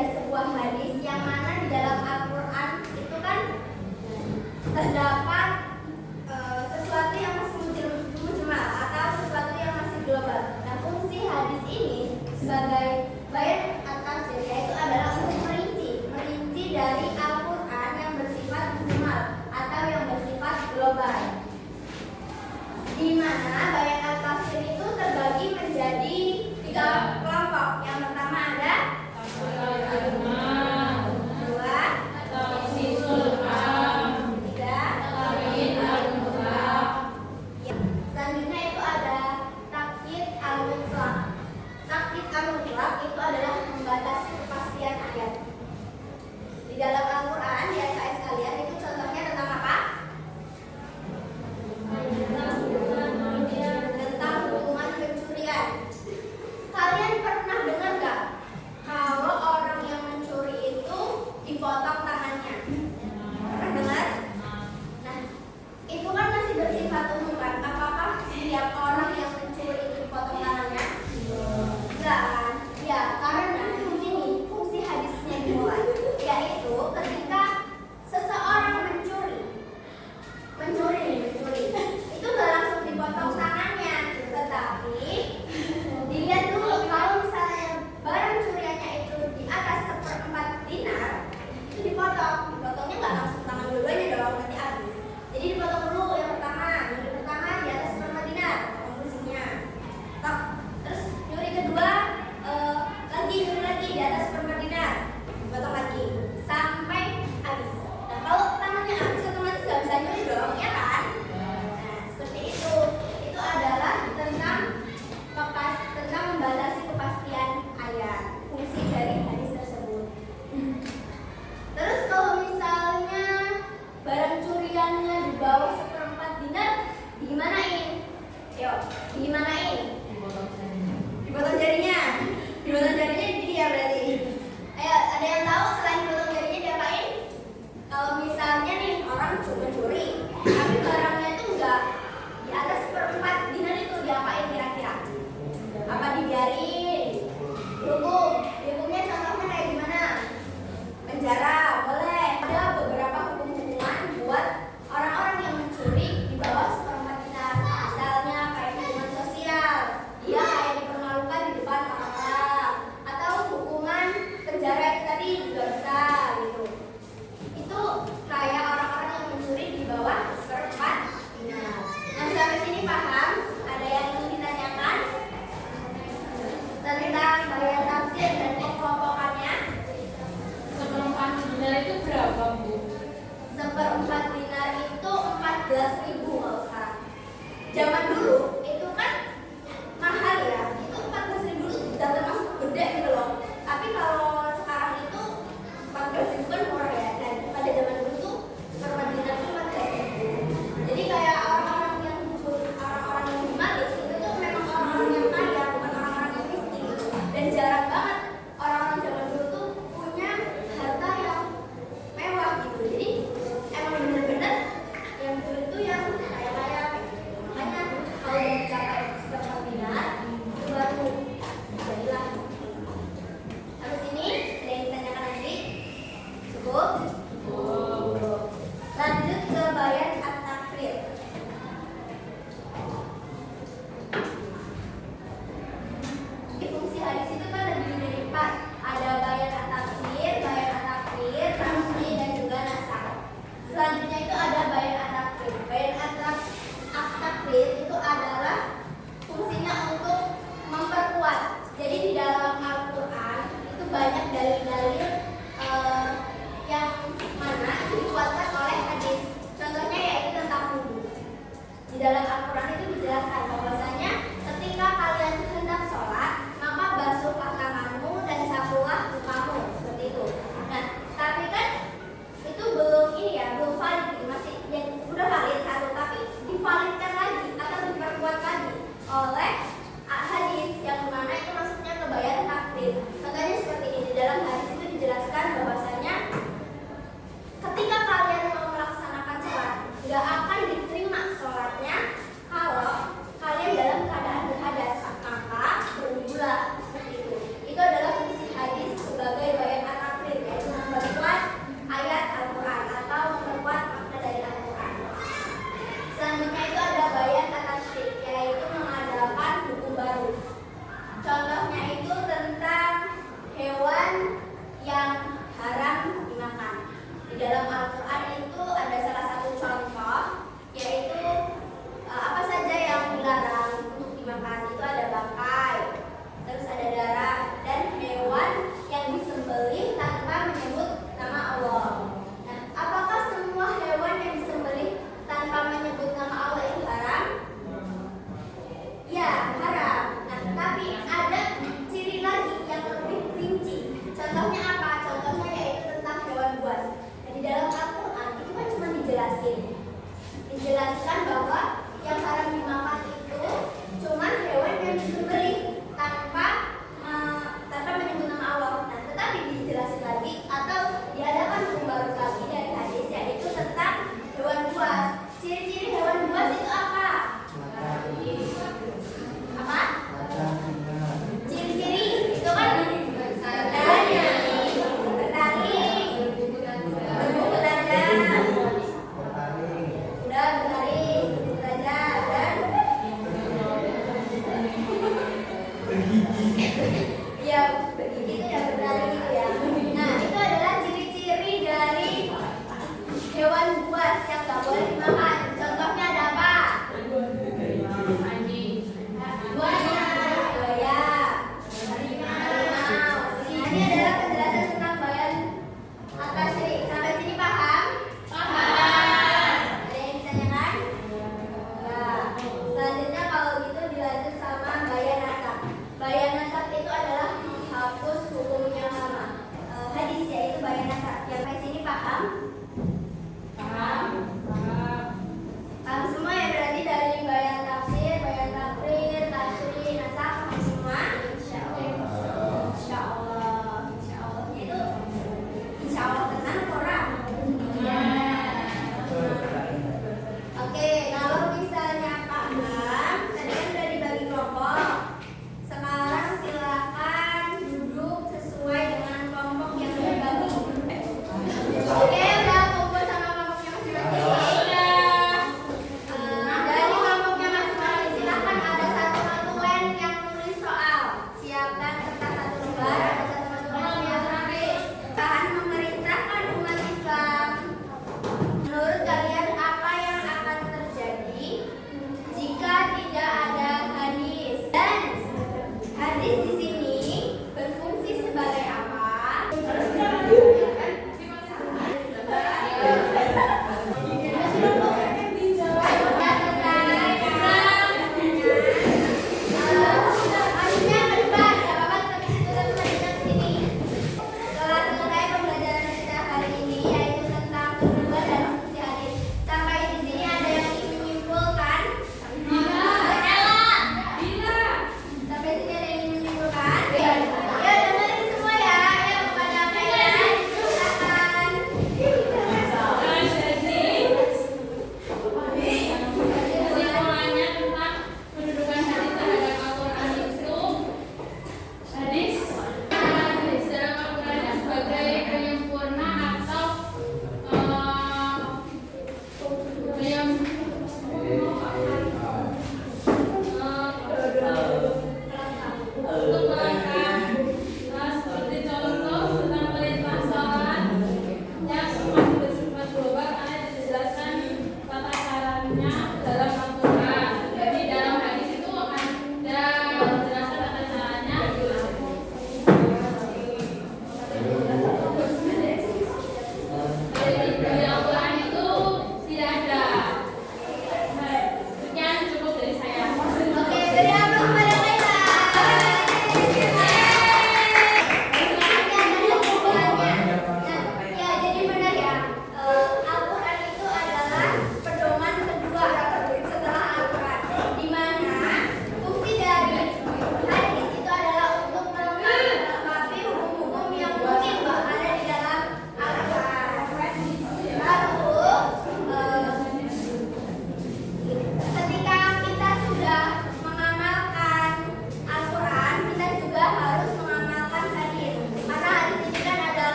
dari sebuah hadis yang mana di dalam Al-Quran itu kan terdapat sesuatu yang masih mujmal atau sesuatu yang masih global. Nah, fungsi hadis ini sebagai bayan at-tafsir yaitu adalah untuk merinci dari Al-Quran yang bersifat mujmal atau yang bersifat global. Di mana bayan at-tafsir itu terbagi menjadi 3 kelompok. Yang pertama ada itu adalah membatasi kepastian ayat. Di dalam Al-Quran, ya guys kalian, itu contohnya tentang apa? Tentang hukuman pencurian. Kalian pernah dengar gak kalau orang yang mencuri itu dipotong tangannya? Pernah dengar? Nah, itu kan masih bersifat umum kan? Apakah setiap orang yang mencuri itu dipotong tangannya? Enggak kan? Ya, karena di sini fungsi hadisnya dimulai, yaitu ketika seseorang mencuri, itu nggak langsung dipotong tangannya, tetapi dilihat dulu kalau misalnya barang curiannya itu di atas 1/4 dinar, itu dipotongnya nggak langsung tangan dua-duanya dong, nanti habis. Jadi dipotong dulu yang pertama di atas 1/4 dinar, potong fungsinya. Terus nyuri kedua lagi di atas 1/4 dinar, potong lagi sampai habis. Nah, kalau tangannya habis otomatis nggak bisa nyuri dong, ya kan? Nah, seperti itu. Itu adalah tentang membatasi kepastian ayat, fungsi dari hadis tersebut. Terus kalau misalnya barang curiannya di bawah 1/4 dinar, digimanain? Yuk, digimanain? Dipotong jarinya. Dipotong jarinya jadi ya berarti. Ayo, ada yang tahu selain dipotong jarinya diapain? Kalau misalnya nih orang curi, tapi barangnya itu enggak di atas 1/4 dinar, itu diapain kira-kira? Apa dibiarin? Dihukumnya contohnya kayak gimana? Penjara, boleh. Ada beberapa hukuman buat orang-orang yang mencuri di bawah 1/4 dinar. Misalnya kayak hukuman sosial, dia kayak dipermalukan di depan orang-orang, atau hukuman penjara itu tadi juga bisa gitu. Itu kayak orang-orang yang mencuri di bawah 1/4 dinar. Nah, sampai sini paham? Ada yang ingin ditanyakan tentang bayan tafsir dan kekelompokannya? 1/4 dinar itu berapa, Bu? 1/4 dinar itu 14.000 kalau sekarang. Zaman dulu itu kan mahal ya, itu 14.000 udah termasuk gede gitu loh. Tapi kalau sekarang itu 14.000 kan murah ya, dan pada zaman dulu tuh 1/4 dinar itu 14.000. Jadi kayak orang-orang yang malik itu tuh memang orang-orang yang kaya, bukan orang-orang yang miskin gitu. Dan jarang banget orang-orang zaman dulu tuh punya harta yang mewah gitu. Jadi emang bener-bener yang dulu itu yang kaya-kaya gitu. Makanya kalau udah mencapai 1/4 dinar itu baru jadilah. Habis ini ada yang ditanyakan lagi? Cukup? Lanjut ke bayan at-tafsir. Fungsi hadis itu kan lebih dari 4. Ada bayan at-tafsir, nasmi, dan juga nasakh. Selanjutnya itu ada bayan at-tafsir. Bayan at-tafsir itu adalah fungsinya untuk memperkuat. Jadi di dalam Al-Quran itu banyak dalil-dalil yang mana dikuatkan oleh hadis. Contohnya yaitu tentang wudu. Di dalam Al-Quran itu dijelaskan bahwasanya ketika kalian hendak sholat, maka basuhlah tanganmu dan sapulah mukamu, seperti itu. Nah, tapi kan itu belum valid gitu. Masih yang udah valid satu, tapi divalidkan lagi atau diperkuat lagi oleh hadis yang mana itu maksudnya ke bayan takdir. Contohnya seperti ini, di dalam hadis